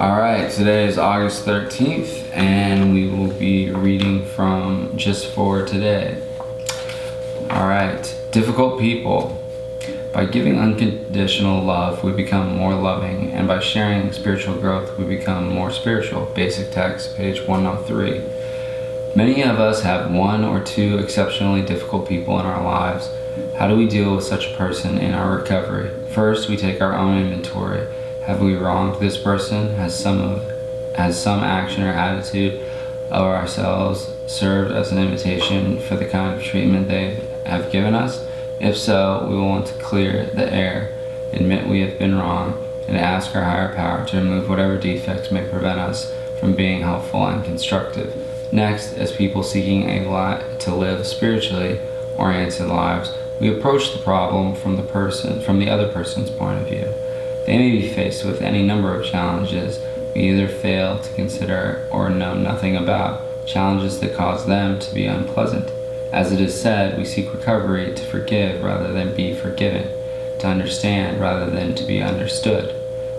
Alright, today is August 13th and we will be reading from Just For Today. Alright, difficult people. By giving unconditional love, we become more loving, and by sharing spiritual growth, we become more spiritual. Basic text, page 103. Many of us have one or two exceptionally difficult people in our lives. How do we deal with such a person in our recovery? First, we take our own inventory. Have we wronged this person? Has some action or attitude of ourselves served as an invitation for the kind of treatment they have given us? If so, we will want to clear the air, admit we have been wrong, and ask our higher power to remove whatever defects may prevent us from being helpful and constructive. Next, as people seeking to live spiritually oriented lives, we approach the problem from the other person's point of view. They may be faced with any number of challenges we either fail to consider or know nothing about, challenges that cause them to be unpleasant. As it is said, we seek recovery to forgive rather than be forgiven, to understand rather than to be understood.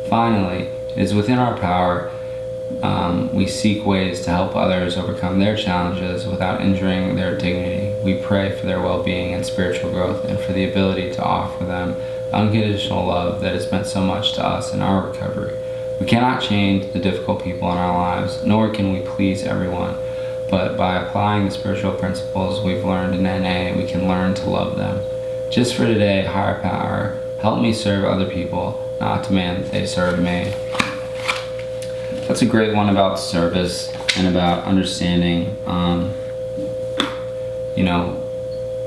Finally, it is within our power. We seek ways to help others overcome their challenges without injuring their dignity. We pray for their well-being and spiritual growth, and for the ability to offer them unconditional love that has meant so much to us in our recovery. We cannot change the difficult people in our lives, nor can we please everyone. But by applying the spiritual principles we've learned in NA, we can learn to love them. Just for today, higher power, help me serve other people, not demand that they serve me. That's a great one about service and about understanding,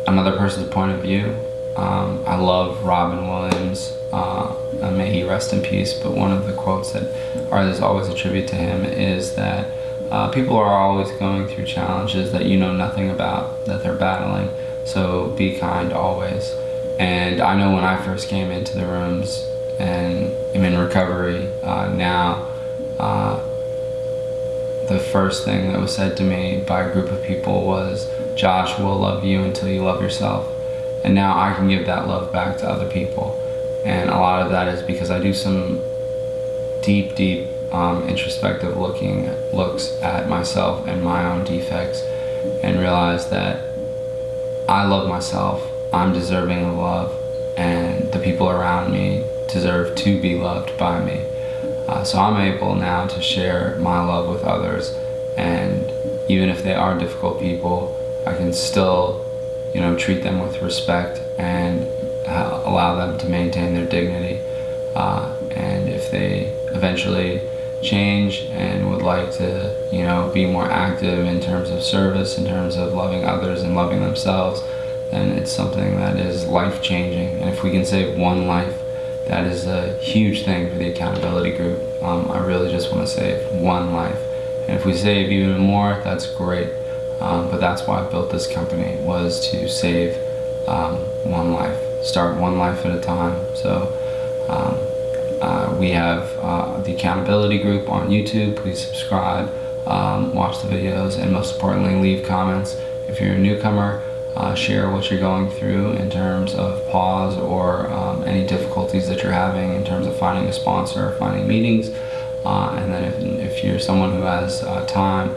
another person's point of view. I love Robin Williams, may he rest in peace, but one of the quotes that artists always attribute to him is that people are always going through challenges that you know nothing about, that they're battling, so be kind always. And I know when I first came into the rooms and I'm in recovery now, the first thing that was said to me by a group of people was, Josh will love you until you love yourself. And now I can give that love back to other people. And a lot of that is because I do some deep, introspective looks at myself and my own defects, and realize that I love myself, I'm deserving of love, and the people around me deserve to be loved by me. So I'm able now to share my love with others, and even if they are difficult people, I can still treat them with respect and allow them to maintain their dignity. And if they eventually change and would like to, be more active in terms of service, in terms of loving others and loving themselves, then it's something that is life-changing. And if we can save one life, that is a huge thing for the accountability group. I really just want to save one life. And if we save even more, that's great. But that's why I built this company, was to save one life, start one life at a time. So we have the accountability group on YouTube. Please subscribe, watch the videos, and most importantly, leave comments. If you're a newcomer, share what you're going through in terms of pause or any difficulties that you're having in terms of finding a sponsor or finding meetings. And then if you're someone who has time,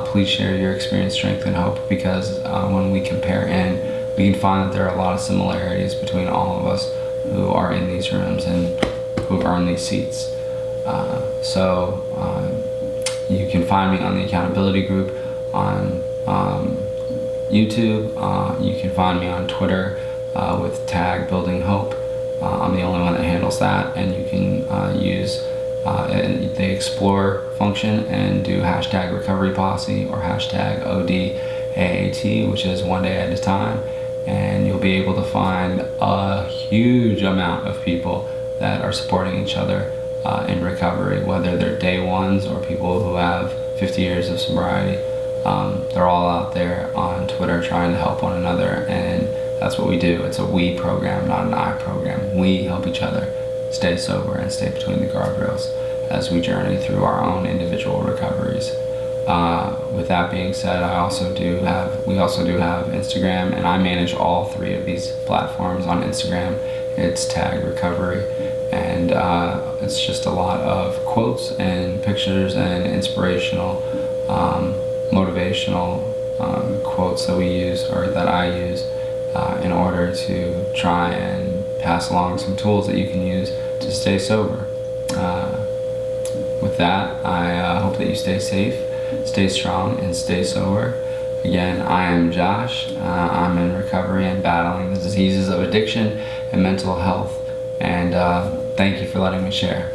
please share your experience, strength, and hope, because when we compare we can find that there are a lot of similarities between all of us who are in these rooms and who are in these seats. So you can find me on the accountability group on YouTube. You can find me on Twitter with tag Building Hope. I'm the only one that handles that, and you can use the explore function and do hashtag recoveryposse or hashtag odaat, which is one day at a time, and you'll be able to find a huge amount of people that are supporting each other in recovery, whether they're day ones or people who have 50 years of sobriety. They're all out there on Twitter trying to help one another, and that's what we do. It's a we program, not an I program. We help each other stay sober and stay between the guardrails as we journey through our own individual recoveries. With that being said, we also do have Instagram, and I manage all three of these platforms. On Instagram, It's tagged recovery, and it's just a lot of quotes and pictures and inspirational, motivational quotes that we use, or that I use, in order to try and pass along some tools that you can use to stay sober. With that, I hope that you stay safe, stay strong, and stay sober. Again, I am Josh. I'm in recovery and battling the diseases of addiction and mental health. And thank you for letting me share.